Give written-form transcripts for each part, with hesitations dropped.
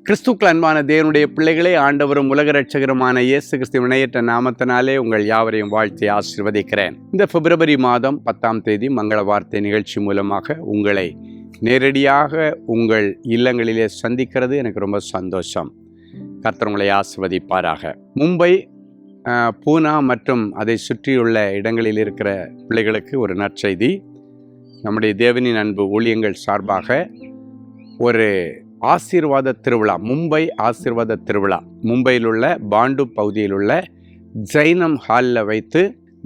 கிறிஸ்துக்கள் அன்பான தேவனுடைய பிள்ளைகளே, ஆண்டவரும் உலக இரட்சகருமான இயேசு கிறிஸ்து இணையற்ற நாமத்தினாலே உங்கள் யாவரையும் வாழ்த்தி ஆசீர்வதிக்கிறேன். இந்த பிப்ரவரி மாதம் 10ஆம் தேதி மங்கள வார்த்தை நிகழ்ச்சி மூலமாக உங்களை நேரடியாக உங்கள் இல்லங்களிலே சந்திக்கிறது எனக்கு ரொம்ப சந்தோஷம். கர்த்தர் உங்களை ஆசீர்வதிப்பாராக. மும்பை, பூனா மற்றும் அதை சுற்றியுள்ள இடங்களில் இருக்கிற பிள்ளைகளுக்கு ஒரு நற்செய்தி. நம்முடைய தேவனின் அன்பு ஊழியங்கள் சார்பாக ஒரு ஆசீர்வாத திருவிழா, மும்பை ஆசீர்வாத திருவிழா, மும்பையில் உள்ள பாண்டு பகுதியில் உள்ள ஜைனம் ஹாலில் வைத்து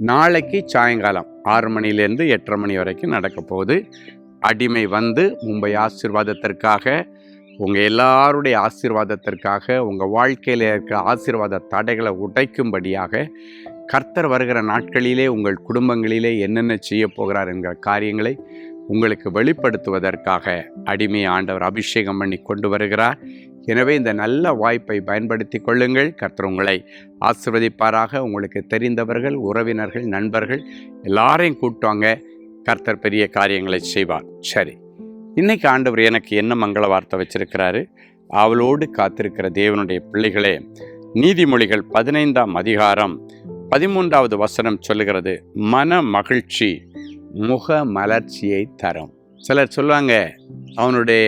நாளைக்கு சாயங்காலம் 6 மணிலேருந்து 8:30 மணி வரைக்கும் நடக்க போகுது. அடிமை வந்து மும்பை ஆசீர்வாதத்திற்காக, உங்கள் எல்லாருடைய ஆசீர்வாதத்திற்காக, உங்கள் வாழ்க்கையில் இருக்கிற ஆசீர்வாத தடைகளை உடைக்கும்படியாக கர்த்தர் வருகிற நாட்களிலே உங்கள் குடும்பங்களிலே என்னென்ன செய்ய போகிறார் என்கிற காரியங்களை உங்களுக்கு வெளிப்படுத்துவதற்காக அடிமை ஆண்டவர் அபிஷேகம் பண்ணி கொண்டு வருகிறார். எனவே இந்த நல்ல வாய்ப்பை பயன்படுத்தி கொள்ளுங்கள். கர்த்தர் உங்களை ஆசீர்வதிப்பாராக. உங்களுக்கு தெரிந்தவர்கள், உறவினர்கள், நண்பர்கள் எல்லாரையும் கூட்டுவாங்க. கர்த்தர் பெரிய காரியங்களை செய்வார். சரி, இன்னைக்கு ஆண்டவர் எனக்கு என்ன மங்கள வார்த்தை வச்சிருக்கிறாரு? அவளோடு காத்திருக்கிற தேவனுடைய பிள்ளைகளே, நீதிமொழிகள் 15ஆம் அதிகாரம் 13வது வசனம் சொல்லுகிறது, மன மகிழ்ச்சி முக மலர்ச்சியை தரும். சிலர் சொல்லுவாங்க, அவனுடைய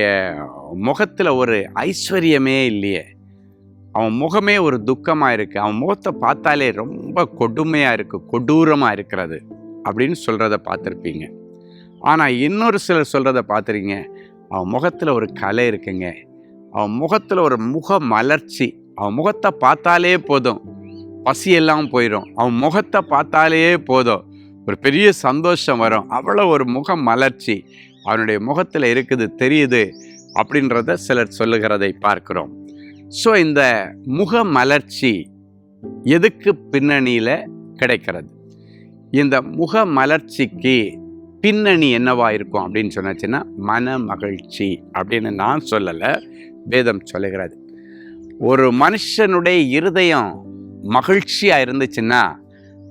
முகத்தில் ஒரு ஐஸ்வர்யமே இல்லையே, அவன் முகமே ஒரு துக்கமாக இருக்குது, அவன் முகத்தை பார்த்தாலே ரொம்ப கொடுமையாக இருக்குது, கொடூரமாக இருக்கிறது அப்படின்னு சொல்கிறத பார்த்துருப்பீங்க. ஆனால் இன்னொரு சிலர் சொல்கிறத பார்த்துருங்க, அவன் முகத்தில் ஒரு கலை இருக்குங்க, அவன் முகத்தில் ஒரு முக மலர்ச்சி, அவன் முகத்தை பார்த்தாலே போதும், பசியெல்லாம் போயிடும், அவன் முகத்தை பார்த்தாலே போதும், ஒரு பெரிய சந்தோஷம் வரும், அவ்வளோ ஒரு முக மலர்ச்சி அவனுடைய முகத்தில் இருக்குது, தெரியுது அப்படின்றத சிலர் சொல்லுகிறதை பார்க்கிறோம். ஸோ இந்த முக மலர்ச்சி எதுக்கு பின்னணியில் கிடைக்கிறது? இந்த முக மலர்ச்சிக்கு பின்னணி என்னவா இருக்கும் அப்படின்னு சொன்னாச்சுன்னா மன மகிழ்ச்சி அப்படின்னு நான் சொல்லலை, வேதம் சொல்லுகிறது. ஒரு மனுஷனுடைய இருதயம் மகிழ்ச்சியாக இருந்துச்சுன்னா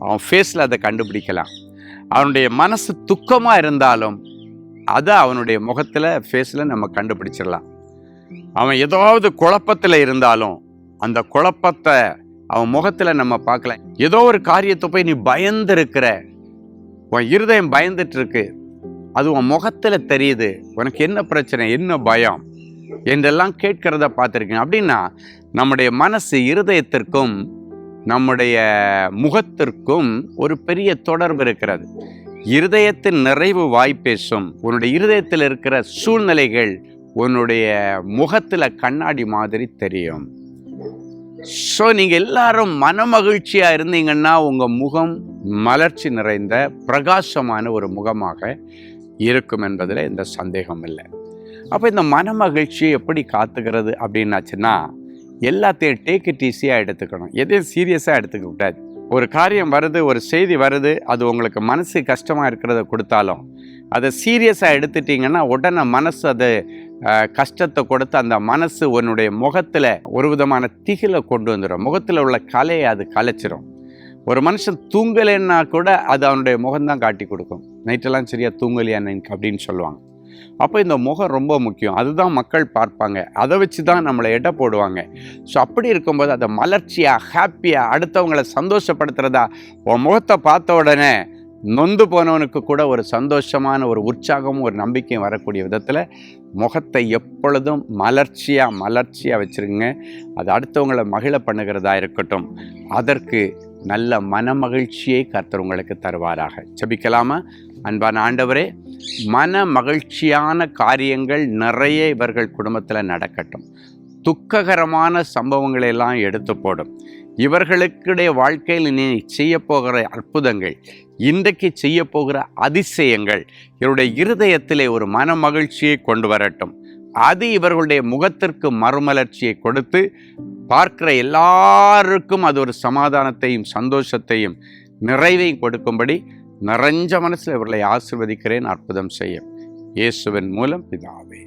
அவன் ஃபேஸில் அதை கண்டுபிடிக்கலாம். அவனுடைய மனசு துக்கமாக இருந்தாலும் அதை அவனுடைய முகத்தில், ஃபேஸில் நம்ம கண்டுபிடிச்சிடலாம். அவன் ஏதாவது குழப்பத்தில் இருந்தாலும் அந்த குழப்பத்தை அவன் முகத்தில் நம்ம பார்க்கலாம். ஏதோ ஒரு காரியத்தை போய் நீ பயந்துருக்கிற, உன் இருதயம் பயந்துட்டுருக்கு, அது உன் முகத்தில் தெரியுது, உனக்கு என்ன பிரச்சனை, என்ன பயம் என்றெல்லாம் கேட்கிறத பார்த்துருக்கேன். அப்படின்னா நம்முடைய மனசு இருதயத்திற்கும் நம்முடைய முகத்திற்கும் ஒரு பெரிய தொடர்பு இருக்கிறது. இருதயத்தின் நிறைவு வாய் பேசும். உன்னுடைய இருதயத்தில் இருக்கிற சூழ்நிலைகள் உன்னுடைய முகத்தில் கண்ணாடி மாதிரி தெரியும். ஸோ நீங்கள் எல்லாரும் மன மகிழ்ச்சியாக இருந்தீங்கன்னா உங்கள் முகம் மலர்ச்சி நிறைந்த பிரகாசமான ஒரு முகமாக இருக்கும் என்பதில் எந்த சந்தேகம் இல்லை. அப்போ இந்த மன மகிழ்ச்சியை எப்படி காத்துக்கிறது அப்படின்னாச்சுன்னா, எல்லாத்தையும் டேக் இட் ஈஸியாக எடுத்துக்கணும், எதையும் சீரியஸாக எடுத்துக்க கூடாது. ஒரு காரியம் வருது, ஒரு செய்தி வருது, அது உங்களுக்கு மனசு கஷ்டமாக இருக்கிறத கொடுத்தாலும் அதை சீரியஸாக எடுத்துட்டிங்கன்னா உடனே மனசு அது கஷ்டத்தை கொடுத்து அந்த மனசு உன்னுடைய முகத்தில் ஒரு விதமான திகிலை கொண்டு வந்துடும். முகத்தில் உள்ள கலையை அது கலைச்சிரும். ஒரு மனுஷன் தூங்கலைன்னா கூட அது அவனுடைய முகம்தான் காட்டி கொடுக்கும். நைட்டெல்லாம் சரியாக தூங்கலையா அப்படின்னு சொல்லுவாங்க. அப்போ இந்த முகம் ரொம்ப முக்கியம். அதுதான் மக்கள் பார்ப்பாங்க, அதை வச்சு தான் நம்மளை எடை போடுவாங்க. ஸோ அப்படி இருக்கும்போது அதை மலர்ச்சியாக, ஹாப்பியாக, அடுத்தவங்களை சந்தோஷப்படுத்துகிறதா, உன் முகத்தை பார்த்த உடனே நொந்து போனவனுக்கு கூட ஒரு சந்தோஷமான ஒரு உற்சாகமும் ஒரு நம்பிக்கையும் வரக்கூடிய விதத்தில் முகத்தை எப்பொழுதும் மலர்ச்சியாக வச்சுருங்க. அது அடுத்தவங்களை மகிழ பண்ணுகிறதா இருக்கட்டும். அதற்கு நல்ல மன மகிழ்ச்சியை கர்த்தர் உங்களுக்கு தருவாராக. ஜெபிக்கலாமா? அன்பான ஆண்டவரே, மன மகிழ்ச்சியான காரியங்கள் நிறைய இவர்கள் குடும்பத்தில் நடக்கட்டும். துக்ககரமான சம்பவங்களெல்லாம் எடுத்து போடும். இவர்களுடைய வாழ்க்கையில் நீ செய்ய போகிற அற்புதங்கள், இன்றைக்கு செய்ய போகிற அதிசயங்கள் இவருடைய இருதயத்திலே ஒரு மன மகிழ்ச்சியை கொண்டு வரட்டும். அது இவர்களுடைய முகத்திற்கு மறுமலர்ச்சியை கொடுத்து பார்க்கிற எல்லாருக்கும் அது ஒரு சமாதானத்தையும் சந்தோஷத்தையும் நிறைவையும் கொடுக்கும்படி நிறைஞ்ச மனசில் இவர்களை ஆசீர்வதிக்கிறேன். அற்புதம் செய்யும் இயேசுவின் மூலம் பிதாவே.